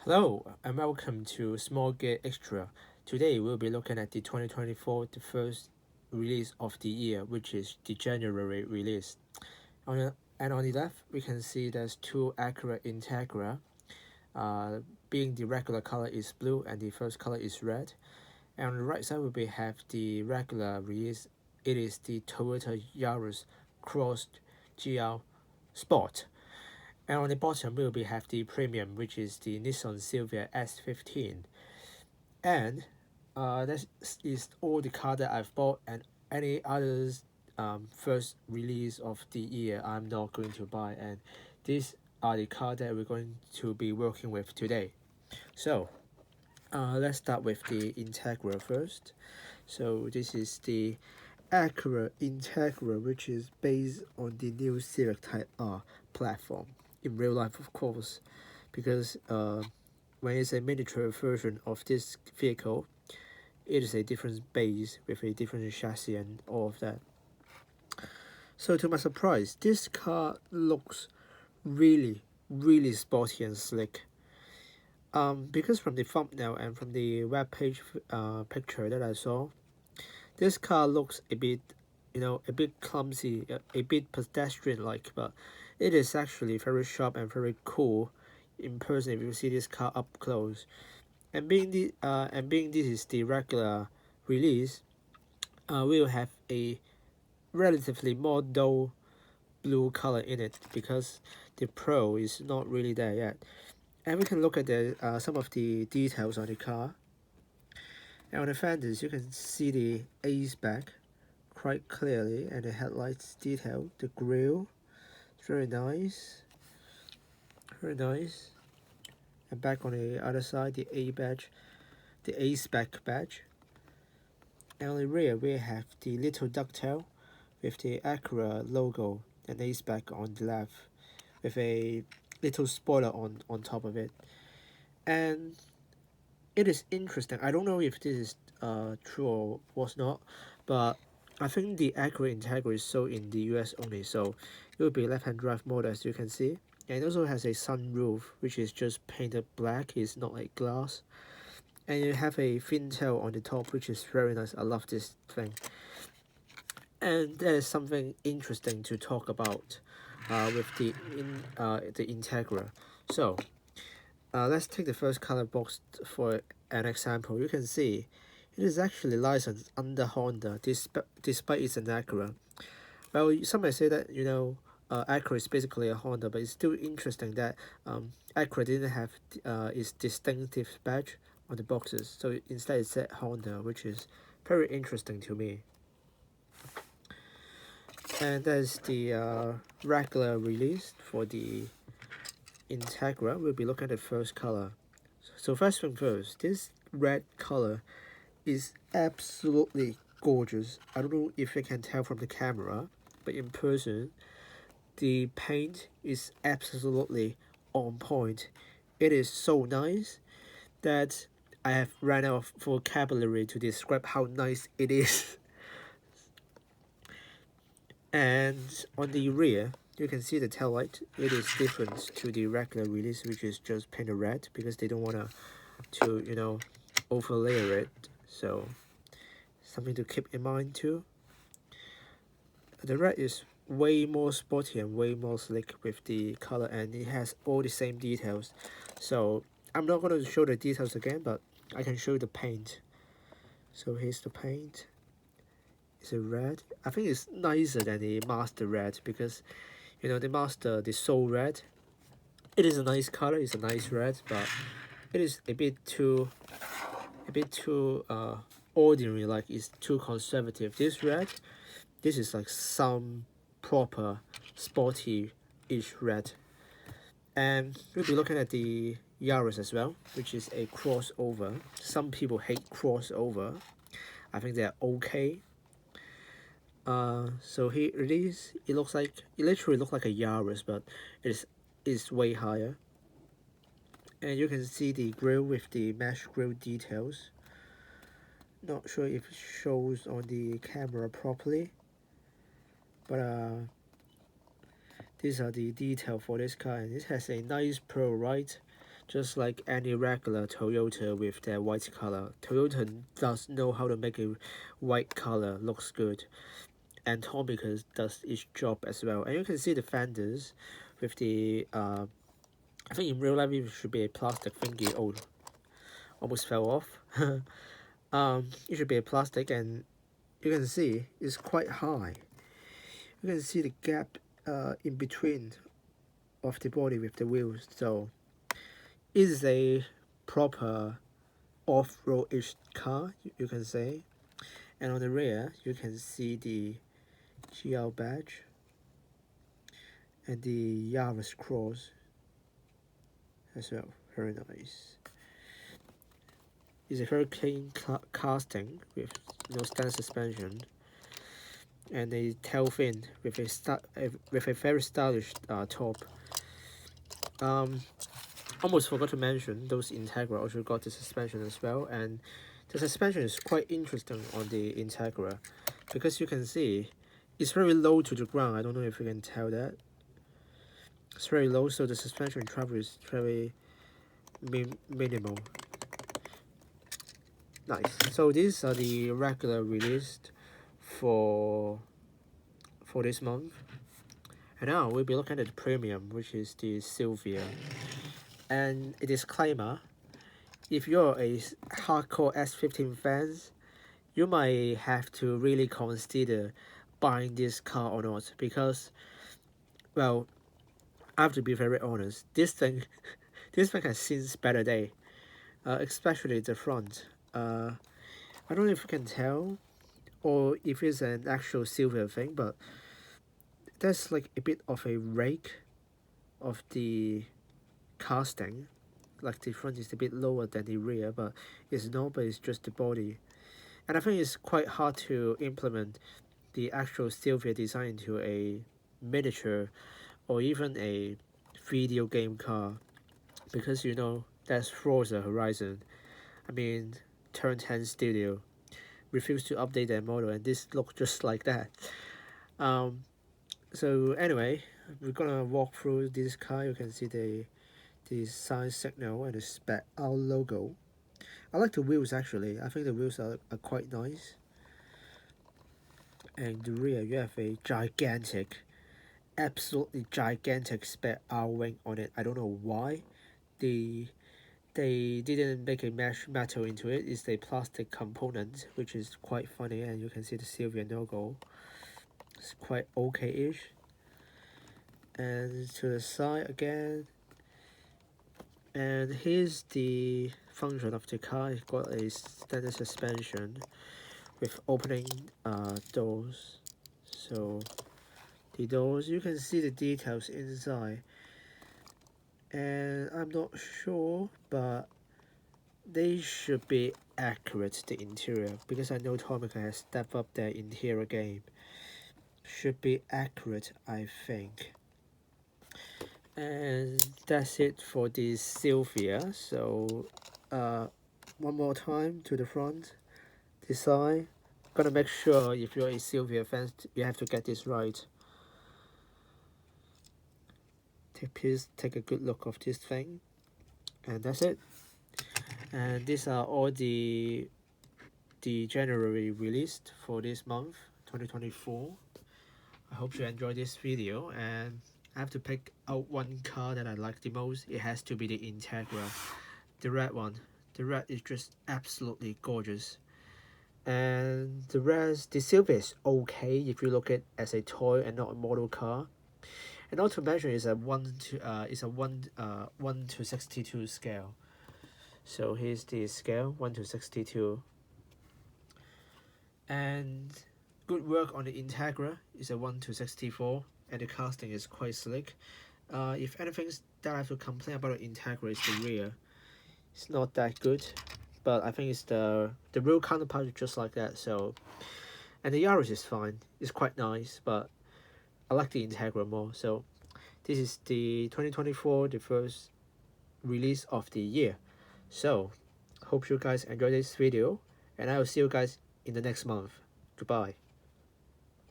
Hello and welcome to Small Gear Extra. Today we'll be looking at the 2024, the first release of the year, which is the January release. And on the left, we can see there's two Acura Integra. Being the regular color is blue and the first color is red. And on the right side, we have the regular release. It is the Toyota Yaris Cross GL Sport. And on the bottom, we have the premium, which is the Nissan Silveria S15. And that is all the car that I've bought, and any others first release of the year I'm not going to buy. And these are the car that we're going to be working with today. So let's start with the Integra first. So this is the Acura Integra, which is based on the new Civic Type R platform in real life, of course, because when it's a miniature version of this vehicle, it is a different base with a different chassis and all of that. So to my surprise, this car looks really sporty and slick. Because from the thumbnail and from the web page picture that I saw, this car looks a bit, a bit clumsy, a bit pedestrian-like, but it is actually very sharp and very cool in person if you see this car up close. And being this is the regular release, we'll have a relatively more dull blue color in it because the Pro is not really there yet. And we can look at the some of the details on the car. And on the fenders, you can see the ace back quite clearly, and the headlights detail, the grille, very nice, very nice. And back on the other side, the A badge, the A spec badge. And on the rear, we have the little ducktail with the Acura logo and A spec on the left, with a little spoiler on top of it. And it is interesting. I don't know if this is true or was not, but I think the Acura Integra is sold in the US only, so it will be left-hand drive mode as you can see. And it also has a sunroof, which is just painted black, it's not like glass. And you have a fin tail on the top, which is very nice. I love this thing. And there's something interesting to talk about with the Integra. So let's take the first color box for an example. You can see it is actually licensed under Honda, despite it's an Acura. Well, some may say that Acura is basically a Honda, but it's still interesting that Acura didn't have its distinctive badge on the boxes, so instead it said Honda, which is very interesting to me. And that's the regular release for the Integra. We'll be looking at the first color. So first thing first, this red color is absolutely gorgeous. I don't know if you can tell from the camera, but in person, the paint is absolutely on point. It is so nice that I have run out of vocabulary to describe how nice it is. And on the rear, you can see the tail light. It is different to the regular release, which is just painted red because they don't want to overlayer it. So something to keep in mind too. The red is way more sporty and way more slick with the color, and it has all the same details. So I'm not going to show the details again, but I can show the paint. So here's the paint. It's a red. I think it's nicer than the Master Red because the Master, the Soul Red, it is a nice color, it's a nice red, but it is a bit too ordinary, like it's too conservative. This red, this is like some proper sporty-ish red. And we'll be looking at the Yaris as well, which is a crossover. Some people hate crossover. I think they're okay. So here it is. It literally looks like a Yaris, but it's way higher. And you can see the grille with the mesh grille details. Not sure if it shows on the camera properly, but these are the detail for this car, and it has a nice pearl white Just like any regular Toyota with their white color, Toyota does know how to make a white color looks good, and Tomica does its job as well. And you can see the fenders with the I think in real life it should be a plastic thingy. Oh, almost fell off. It should be a plastic, and you can see it's quite high. You can see the gap in between of the body with the wheels. So it is a proper off-roadish car, you can say. And on the rear, you can see the GL badge and the Yaris cross as well. Very nice. It's a very clean casting with no stand suspension and a tail fin with a very stylish top. Almost forgot to mention those Integra also got the suspension as well, and the suspension is quite interesting on the Integra because you can see it's very low to the ground. I don't know if you can tell that. It's very low, so the suspension travel is very minimal. Nice. So these are the regular released for this month. And now we'll be looking at the premium, which is the Silveria. And a disclaimer, if you're a hardcore S15 fans, you might have to really consider buying this car or not, because, well, I have to be very honest, this thing has seen better day, especially the front. I don't know if you can tell, or if it's an actual silver thing, but there's like a bit of a rake of the casting. Like the front is a bit lower than the rear, but it's not, but it's just the body. And I think it's quite hard to implement the actual Silveria design into a miniature or even a video game car, because you know that's Forza Horizon. I mean, Turn 10 Studio refused to update their model, and this looks just like that. So anyway, we're gonna walk through this car. You can see the size signal and the spec our logo. I like the wheels actually. I think the wheels are quite nice. And the rear, you have a gigantic, absolutely gigantic spec R wing on it. I don't know why. They didn't make a mesh metal into it. It's a plastic component, which is quite funny. And you can see the Silveria logo. It's quite okay-ish. And to the side again. And here's the function of the car. It's got a standard suspension with opening doors. So the doors, you can see the details inside. And I'm not sure, but they should be accurate, the interior, because I know Tomica has stepped up their interior game. Should be accurate, I think. And that's it for the Silveria. So one more time to the front, this side. Gotta make sure if you're a Silveria fan, you have to get this right. Please take a good look of this thing, and that's it. And these are all the January released for this month 2024. I hope you enjoyed this video, and I have to pick out one car that I like the most. It has to be the Integra, the red one. The red is just absolutely gorgeous. And the rest, the silver is okay if you look at it as a toy and not a model car. And not to mention, it's a 1 to 62 scale. So here's the scale, 1 to 62. And good work on the Integra. It's a 1 to 64, and the casting is quite slick. If anything that I have to complain about the Integra is the rear. It's not that good, but I think it's the real counterpart is just like that. So, and the Yaris is fine. It's quite nice, but I like the Integra more. So this is the 2024, the first release of the year. So hope you guys enjoy this video, and I will see you guys in the next month. Goodbye.